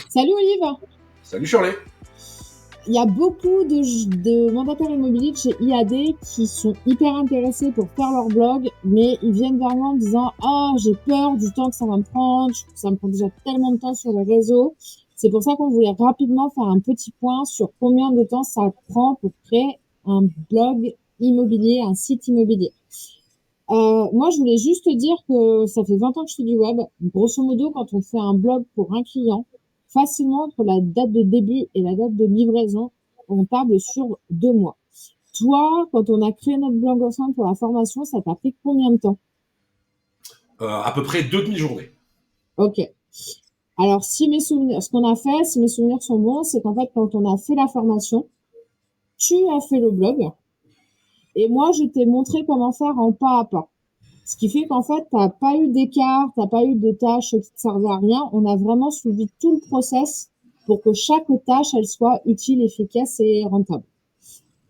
Salut Olive! Salut Shirley. Il y a beaucoup de mandataires immobiliers de chez IAD qui sont hyper intéressés pour faire leur blog, mais ils viennent vers moi en me disant «Ah, j'ai peur du temps que ça va me prendre, ça me prend déjà tellement de temps sur les réseaux». C'est pour ça qu'on voulait rapidement faire un petit point sur combien de temps ça prend pour créer un blog immobilier, un site immobilier. Moi, je voulais juste te dire que ça fait 20 ans que je fais du web. Grosso modo, quand on fait un blog pour un client, facilement entre la date de début et la date de livraison, on table sur 2 mois. Toi, quand on a créé notre blog ensemble pour la formation, ça t'a pris combien de temps? À peu près 2 demi-journées. Ok. Alors, si mes souvenirs, ce qu'on a fait, si mes souvenirs sont bons, c'est qu'en fait, quand on a fait la formation, tu as fait le blog et moi, je t'ai montré comment faire en pas à pas. Ce qui fait qu'en fait, t'as pas eu d'écart, t'as pas eu de tâches qui te servaient à rien. On a vraiment suivi tout le process pour que chaque tâche, elle soit utile, efficace et rentable.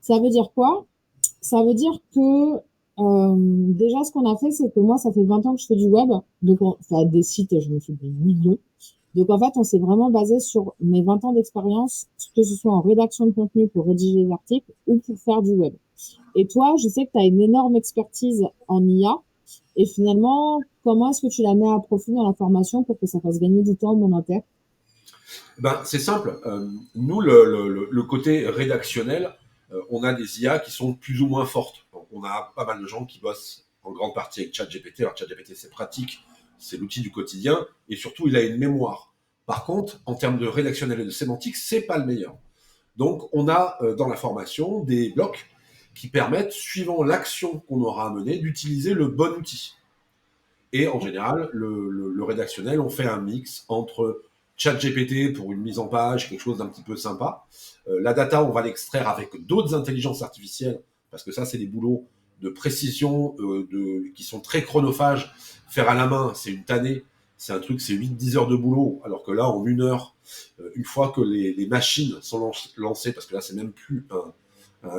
Ça veut dire quoi? Ça veut dire que déjà, ce qu'on a fait, c'est que moi, ça fait 20 ans que je fais du web, donc enfin des sites, je me fais des millions. Donc en fait, on s'est vraiment basé sur mes 20 ans d'expérience, que ce soit en rédaction de contenu pour rédiger des articles ou pour faire du web. Et toi, je sais que tu as une énorme expertise en IA. Et finalement, comment est-ce que tu la mets à profit dans la formation pour que ça fasse gagner du temps au mandataire? C'est simple. Nous, le côté rédactionnel, on a des IA qui sont plus ou moins fortes. Donc, on a pas mal de gens qui bossent en grande partie avec ChatGPT. Alors ChatGPT, c'est pratique, c'est l'outil du quotidien, et surtout, il a une mémoire. Par contre, en termes de rédactionnel et de sémantique, c'est pas le meilleur. Donc, on a dans la formation des blocs qui permettent, suivant l'action qu'on aura à mener, d'utiliser le bon outil. Et en général, le rédactionnel, on fait un mix entre ChatGPT pour une mise en page, quelque chose d'un petit peu sympa. La data, on va l'extraire avec d'autres intelligences artificielles, parce que ça, c'est des boulots de précision qui sont très chronophages. Faire à la main, c'est une tannée. C'est un truc, c'est 8-10 heures de boulot, alors que là, en 1 heure, une fois que les machines sont lancées, parce que là, c'est même plus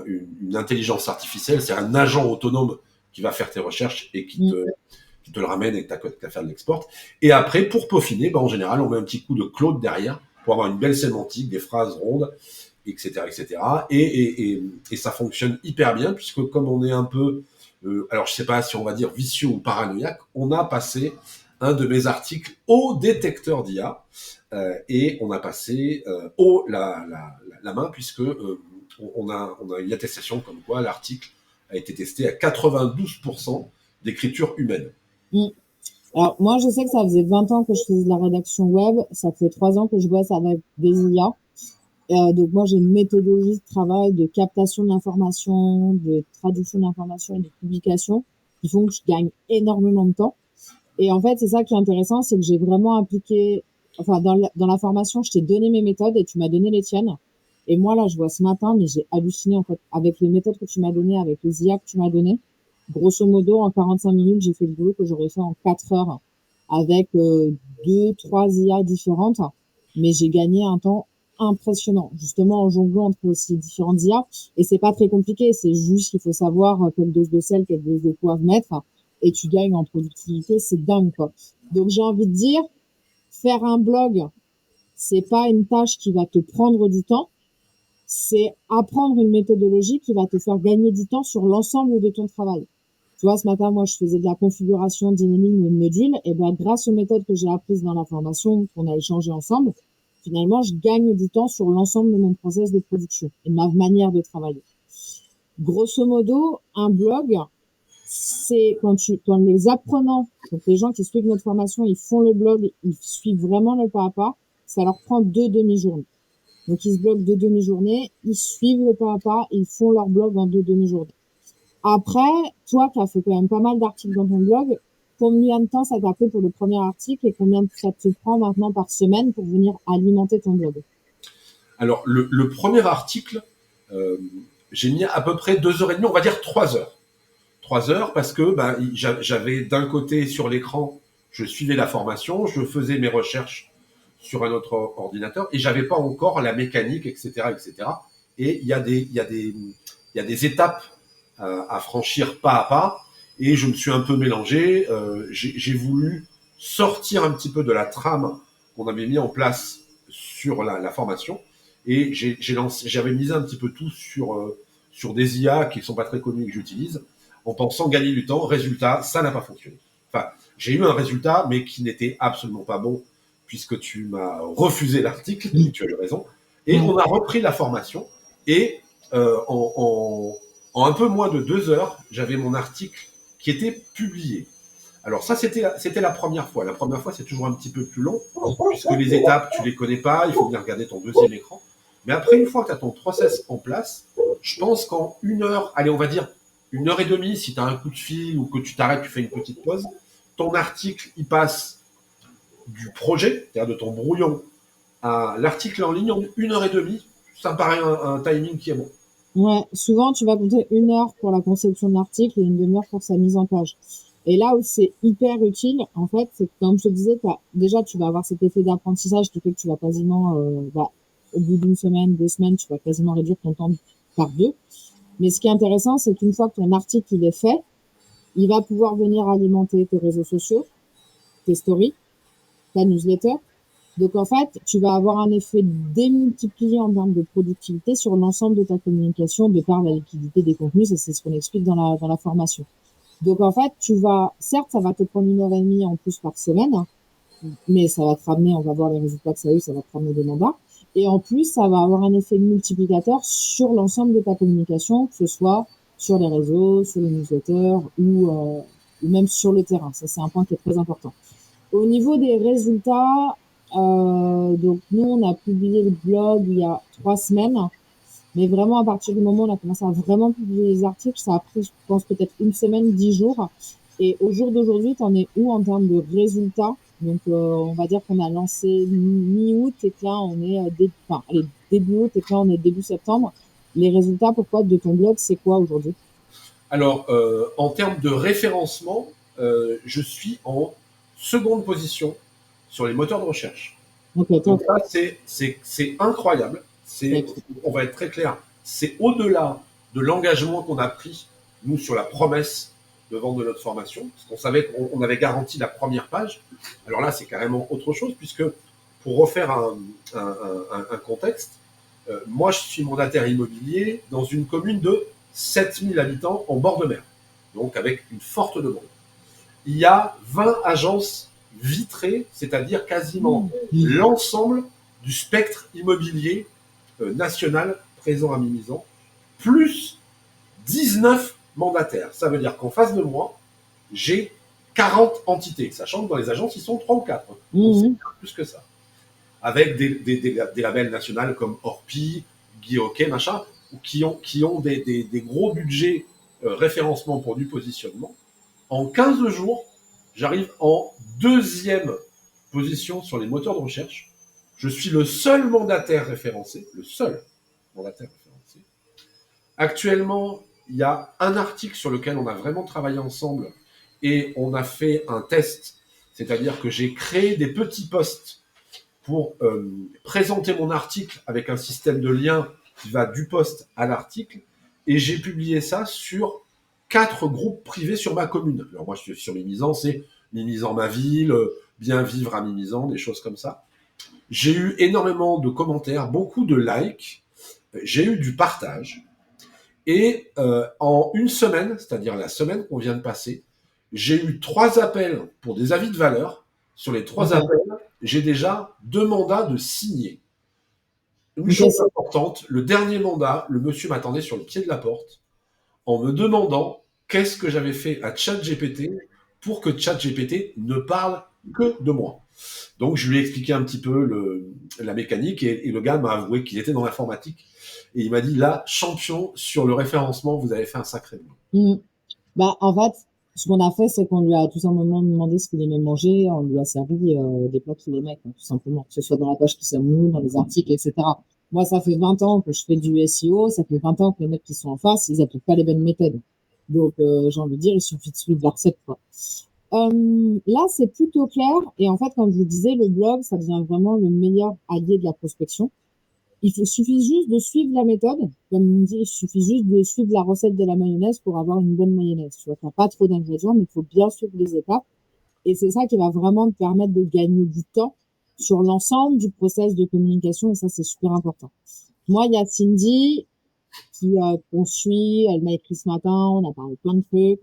une intelligence artificielle, c'est un agent autonome qui va faire tes recherches et qui te le ramène et que tu qu'à faire de l'export. Et après, pour peaufiner, en général, on met un petit coup de Claude derrière pour avoir une belle sémantique, des phrases rondes, etc., etc. Et ça fonctionne hyper bien puisque comme on est un peu, alors je sais pas si on va dire vicieux ou paranoïaque, on a passé un de mes articles au détecteur d'IA et on a passé la main puisque on a une attestation comme quoi l'article a été testé à 92% d'écriture humaine. Mm. Alors, moi, je sais que ça faisait 20 ans que je faisais de la rédaction web. Ça fait 3 ans que je bosse avec des IA. Donc, moi, j'ai une méthodologie de travail de captation d'informations, de traduction d'informations et de publication qui font que je gagne énormément de temps. Et en fait, c'est ça qui est intéressant, c'est que j'ai vraiment appliqué, enfin, dans la formation, je t'ai donné mes méthodes et tu m'as donné les tiennes. Et moi, là, je vois ce matin, mais j'ai halluciné, en fait, avec les méthodes que tu m'as données, avec les IA que tu m'as données. Grosso modo, en 45 minutes, j'ai fait le boulot que j'aurais fait en 4 heures avec 2, 3 IA différentes. Mais j'ai gagné un temps impressionnant, justement, en jonglant entre ces différentes IA. Et c'est pas très compliqué, c'est juste qu'il faut savoir quelle dose de sel, quelle dose de poivre mettre et tu gagnes en productivité, c'est dingue, quoi. Donc, j'ai envie de dire, faire un blog, c'est pas une tâche qui va te prendre du temps, c'est apprendre une méthodologie qui va te faire gagner du temps sur l'ensemble de ton travail. Tu vois, ce matin, moi, je faisais de la configuration d'emailing ou de module, et ben, grâce aux méthodes que j'ai apprises dans la formation, qu'on a échangé ensemble, finalement, je gagne du temps sur l'ensemble de mon process de production et de ma manière de travailler. Grosso modo, un blog, c'est quand les apprenants, donc les gens qui suivent notre formation, ils font le blog, ils suivent vraiment le pas à pas, ça leur prend 2 demi-journées. Donc ils se bloquent 2 demi-journées, ils suivent le pas à pas, ils font leur blog en 2 demi-journées. Après, toi qui as fait quand même pas mal d'articles dans ton blog, combien de temps ça t'a pris pour le premier article et combien ça te prend maintenant par semaine pour venir alimenter ton blog? Alors, le premier article, euh, j'ai mis à peu près 2 heures et demie, on va dire 3 heures. 3 heures parce que j'avais d'un côté sur l'écran, je suivais la formation, je faisais mes recherches sur un autre ordinateur et j'avais pas encore la mécanique, etc., etc. Et il y a des étapes à franchir pas à pas et je me suis un peu mélangé. J'ai voulu sortir un petit peu de la trame qu'on avait mis en place sur la formation. Et j'avais misé un petit peu tout sur des IA qui sont pas très connus et que j'utilise, en pensant gagner du temps. Résultat, ça n'a pas fonctionné. Enfin, j'ai eu un résultat, mais qui n'était absolument pas bon, puisque tu m'as refusé l'article, tu as eu raison. Et on a repris la formation, et en un peu moins de 2 heures, j'avais mon article qui était publié. Alors ça, c'était la première fois. La première fois, c'est toujours un petit peu plus long, puisque les étapes, tu les connais pas, il faut bien regarder ton deuxième écran. Mais après, une fois que tu as ton process en place, je pense qu'en 1 heure, allez, on va dire 1 heure et demie, si tu as un coup de fil ou que tu t'arrêtes, tu fais une petite pause, ton article, il passe du projet, c'est-à-dire de ton brouillon, à l'article en ligne en 1 heure et demie. Ça me paraît un timing qui est bon. Ouais, souvent, tu vas compter 1 heure pour la conception de l'article et une demi-heure pour sa mise en page. Et là où c'est hyper utile, en fait, c'est que, comme je te disais, déjà, tu vas avoir cet effet d'apprentissage qui fait que tu vas quasiment, au bout d'une semaine, 2 semaines, tu vas quasiment réduire ton temps par 2. Mais ce qui est intéressant, c'est qu'une fois que ton article il est fait, il va pouvoir venir alimenter tes réseaux sociaux, tes stories, ta newsletter. Donc en fait, tu vas avoir un effet démultiplié en termes de productivité sur l'ensemble de ta communication de par la liquidité des contenus. C'est ce qu'on explique dans la formation. Donc en fait, certes, ça va te prendre 1 heure et demie en plus par semaine, mais ça va te ramener, on va voir les résultats que ça a eu, ça va te ramener des mandats. Et en plus, ça va avoir un effet multiplicateur sur l'ensemble de ta communication, que ce soit sur les réseaux, sur les newsletters ou même sur le terrain. Ça, c'est un point qui est très important. Au niveau des résultats, donc nous, on a publié le blog il y a 3 semaines. Mais vraiment, à partir du moment où on a commencé à vraiment publier les articles, ça a pris, je pense, peut-être 1 semaine, 10 jours. Et au jour d'aujourd'hui, t'en es où en termes de résultats? Donc, on va dire qu'on a lancé mi-août et que là, on est début août et que là, on est début septembre. Les résultats, pourquoi, de ton blog, c'est quoi aujourd'hui? Alors, en termes de référencement, je suis en seconde position sur les moteurs de recherche. Okay, donc ça, c'est incroyable. On va être très clair, c'est au-delà de l'engagement qu'on a pris, nous, sur la promesse de vente de notre formation, parce qu'on savait qu'on avait garanti la première page. Alors là, c'est carrément autre chose, puisque pour refaire un contexte, moi, je suis mandataire immobilier dans une commune de 7000 habitants en bord de mer, donc avec une forte demande. Il y a 20 agences vitrées, c'est-à-dire quasiment l'ensemble du spectre immobilier national présent à Mimizan, plus 19 mandataires. Ça veut dire qu'en face de moi, j'ai 40 entités, sachant que dans les agences, ils sont 3 ou 4. Donc c'est plus que ça. Avec des labels nationaux comme Orpi, Guy Hockey, machin, qui ont des gros budgets référencement pour du positionnement. En 15 jours, j'arrive en 2e position sur les moteurs de recherche. Je suis le seul mandataire référencé, Actuellement, il y a un article sur lequel on a vraiment travaillé ensemble et on a fait un test, c'est-à-dire que j'ai créé des petits posts pour présenter mon article avec un système de lien qui va du post à l'article, et j'ai publié ça sur 4 groupes privés sur ma commune. Alors moi, je suis sur Mimizan, c'est Mimizan ma ville, bien vivre à Mimizan, des choses comme ça. J'ai eu énormément de commentaires, beaucoup de likes, j'ai eu du partage, et en une semaine, c'est-à-dire la semaine qu'on vient de passer, j'ai eu 3 appels pour des avis de valeur. Sur les 3 appels, j'ai déjà 2 mandats de signés. Une chose importante, le dernier mandat, le monsieur m'attendait sur le pied de la porte en me demandant qu'est-ce que j'avais fait à ChatGPT pour que ChatGPT ne parle que de moi. Donc, je lui ai expliqué un petit peu la mécanique et le gars m'a avoué qu'il était dans l'informatique. Et il m'a dit, là, champion sur le référencement, vous avez fait un sacré boulot. En fait, ce qu'on a fait, c'est qu'on lui a tout simplement demandé ce qu'il aimait manger. On lui a servi des plats qu'il aimait, tout simplement. Que ce soit dans la page qui s'amoule, dans les articles, etc. Moi, ça fait 20 ans que je fais du SEO. Ça fait 20 ans que les mecs qui sont en face, ils appliquent pas les bonnes méthodes. Donc, j'ai envie de dire, il suffit de suivre la recette, quoi. Là, c'est plutôt clair. Et en fait, comme je vous disais, le blog, ça devient vraiment le meilleur allié de la prospection. Suffit juste de suivre la méthode. Comme on dit, il suffit juste de suivre la recette de la mayonnaise pour avoir une bonne mayonnaise. Tu vois, t'as pas trop d'ingrédients, mais il faut bien suivre les étapes. Et c'est ça qui va vraiment te permettre de gagner du temps sur l'ensemble du process de communication, et ça, c'est super important. Moi, il y a Cindy qu'on suit, elle m'a écrit ce matin, on a parlé plein de trucs.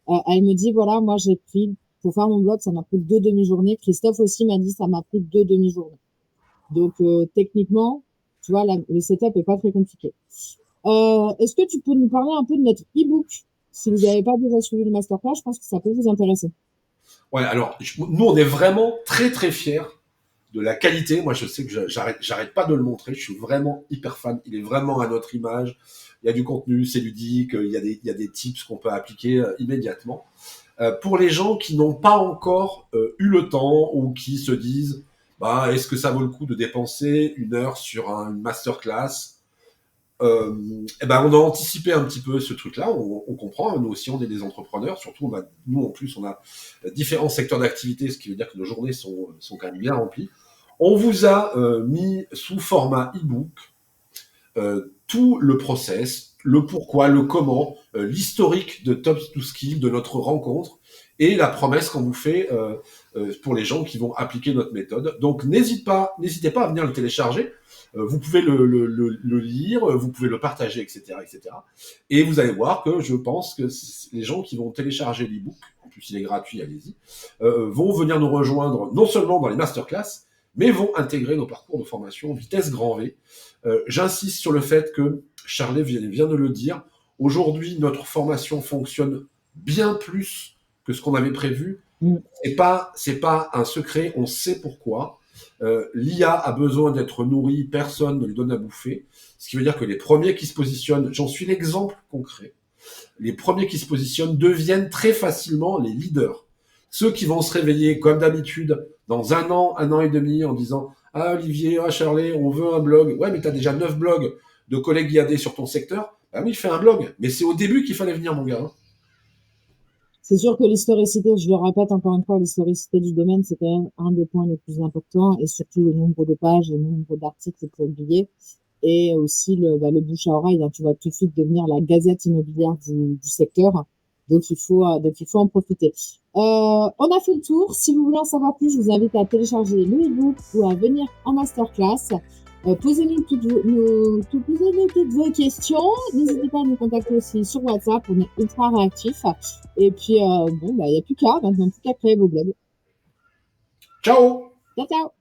Elle me dit, voilà, moi, pour faire mon blog, ça m'a pris 2 demi-journées. Christophe aussi m'a dit, ça m'a pris 2 demi-journées. Donc, techniquement, tu vois, le setup est pas très compliqué. Est-ce que tu peux nous parler un peu de notre e-book? Si vous n'avez pas déjà suivi le masterclass, je pense que ça peut vous intéresser. Ouais, alors, nous, on est vraiment très, très fiers de la qualité. Moi, je sais que j'arrête pas de le montrer. Je suis vraiment hyper fan. Il est vraiment à notre image. Il y a du contenu, c'est ludique. Il y a des tips qu'on peut appliquer immédiatement. Pour les gens qui n'ont pas encore eu le temps ou qui se disent, bah, est-ce que ça vaut le coup de dépenser 1 heure sur une masterclass? Eh ben, on a anticipé un petit peu ce truc-là. On comprend. Nous aussi, on est des entrepreneurs. Surtout, nous, en plus, on a différents secteurs d'activité, ce qui veut dire que nos journées sont quand même bien remplies. On vous a mis sous format e-book tout le process, le pourquoi, le comment, l'historique de Top to Skill, de notre rencontre, et la promesse qu'on vous fait pour les gens qui vont appliquer notre méthode. Donc, n'hésitez pas à venir le télécharger. Vous pouvez le lire, vous pouvez le partager, etc., etc. Et vous allez voir que je pense que les gens qui vont télécharger l'e-book, en plus il est gratuit, allez-y, vont venir nous rejoindre non seulement dans les masterclass, mais vont intégrer nos parcours de formation vitesse grand V. J'insiste sur le fait que Charlet vient de le dire. Aujourd'hui, notre formation fonctionne bien plus que ce qu'on avait prévu. C'est pas un secret, on sait pourquoi. L'IA a besoin d'être nourrie, personne ne lui donne à bouffer. Ce qui veut dire que les premiers qui se positionnent, j'en suis l'exemple concret, les premiers qui se positionnent deviennent très facilement les leaders. Ceux qui vont se réveiller comme d'habitude dans 1 an et demi en disant « Ah Olivier, ah Charlet, on veut un blog. » Ouais, mais t'as déjà 9 blogs de collègues IAD sur ton secteur. Bah oui, fais un blog. Mais c'est au début qu'il fallait venir, mon gars. Hein. C'est sûr que l'historicité, je le répète encore une fois, l'historicité du domaine, c'est quand même un des points les plus importants, et surtout le nombre de pages, le nombre d'articles qu'il faut publier, et aussi le bouche à oreille. Hein, tu vas tout de suite devenir la gazette immobilière du secteur, donc il faut en profiter. On a fait le tour. Si vous voulez en savoir plus, je vous invite à télécharger le e-book ou à venir en masterclass. Posez-nous toutes vos questions. N'hésitez pas à nous contacter aussi sur WhatsApp. On est ultra réactifs. Et puis, il n'y a plus qu'à, maintenant, plus qu'à créer vos blogs. Ciao! Ciao, ciao!